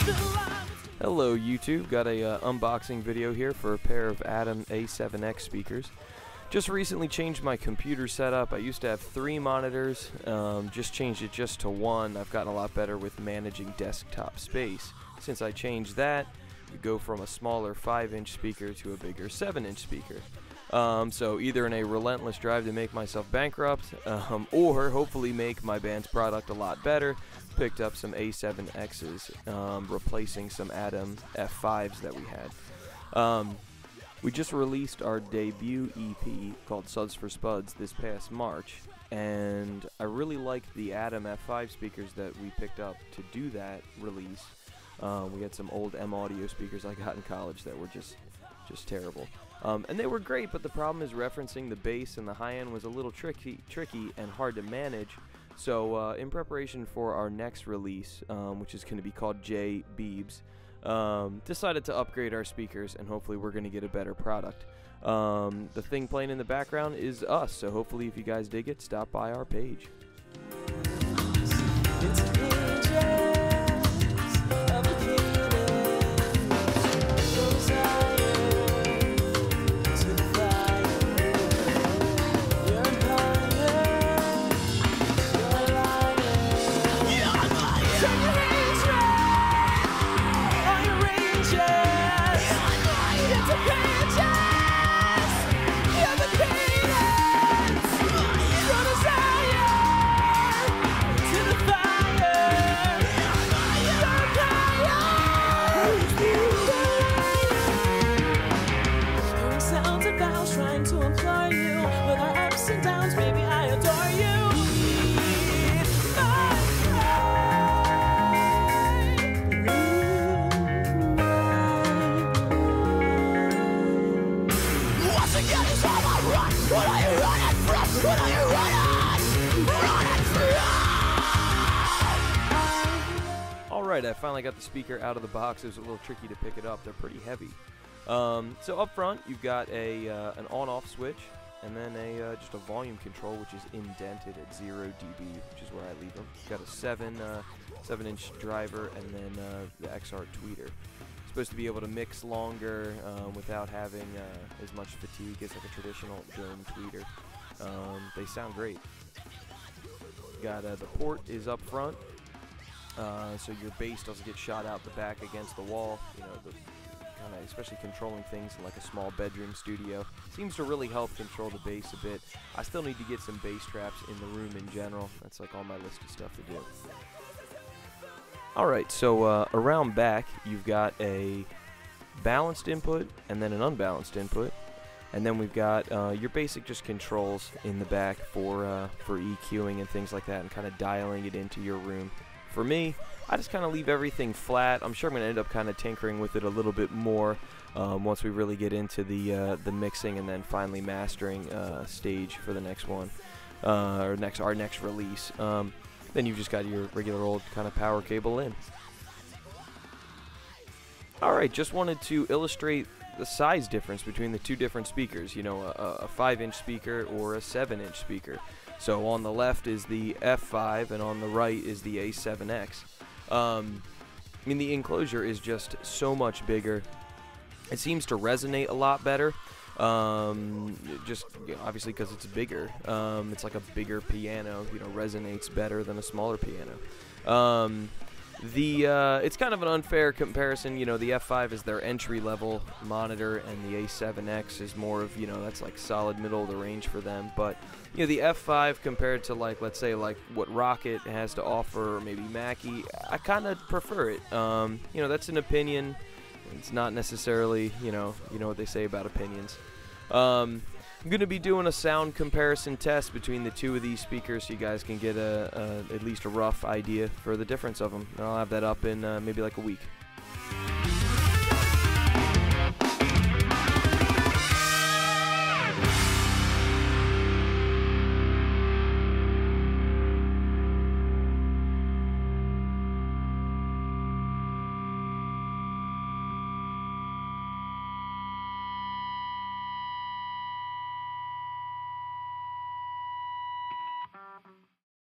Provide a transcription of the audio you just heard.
Hello YouTube, got a unboxing video here for a pair of Adam A7X speakers. Just recently changed my computer setup. I used to have 3 monitors, just changed it just to 1. I've gotten a lot better with managing desktop space. Since I changed that, you go from a smaller 5-inch speaker to a bigger 7-inch speaker. So either in a relentless drive to make myself bankrupt, or hopefully make my band's product a lot better, picked up some A7Xs, replacing some Adam F5s that we had. We just released our debut EP called Suds for Spuds this past March, and I really liked the Adam F5 speakers that we picked up to do that release. We had some old M Audio speakers I got in college that were just terrible. And they were great, but the problem is referencing the bass and the high end was a little tricky and hard to manage. So in preparation for our next release, which is going to be called J Beebs, decided to upgrade our speakers, and hopefully we're going to get a better product. The thing playing in the background is us, so hopefully if you guys dig it, stop by our page. Alright, I finally got the speaker out of the box. It was a little tricky to pick it up. They're pretty heavy. So up front, you've got an on-off switch, and then just a volume control, which is indented at 0 dB, which is where I leave them. Got a 7-inch driver, and then the XR tweeter. Supposed to be able to mix longer without having as much fatigue as like a traditional dome tweeter. They sound great. Got the port is up front, so your bass doesn't get shot out the back against the wall. You know, especially controlling things in like a small bedroom studio seems to really help control the bass a bit. I still need to get some bass traps in the room in general. That's like on my list of stuff to do. Alright, so around back you've got a balanced input and then an unbalanced input, and then we've got your basic just controls in the back for EQing and things like that, and kind of dialing it into your room. For me, I just kind of leave everything flat. I'm sure I'm going to end up kind of tinkering with it a little bit more once we really get into the mixing and then finally mastering stage for the next one, or our next release. Then you've just got your regular old kind of power cable in. Alright, just wanted to illustrate the size difference between the two different speakers. You know, a 5-inch speaker or a 7-inch speaker. So on the left is the F5 and on the right is the A7X. I mean, the enclosure is just so much bigger. It seems to resonate a lot better. Just obviously because it's bigger. It's like a bigger piano, you know, resonates better than a smaller piano. It's kind of an unfair comparison. You know, the F5 is their entry-level monitor, and the A7X is more of, you know, that's like solid middle of the range for them. But you know, the F5 compared to, like, let's say like what Rocket has to offer, or maybe Mackie, I kind of prefer it. You know, that's an opinion. It's not necessarily, you know what they say about opinions. I'm going to be doing a sound comparison test between the two of these speakers so you guys can get at least a rough idea for the difference of them. And I'll have that up in maybe like a week.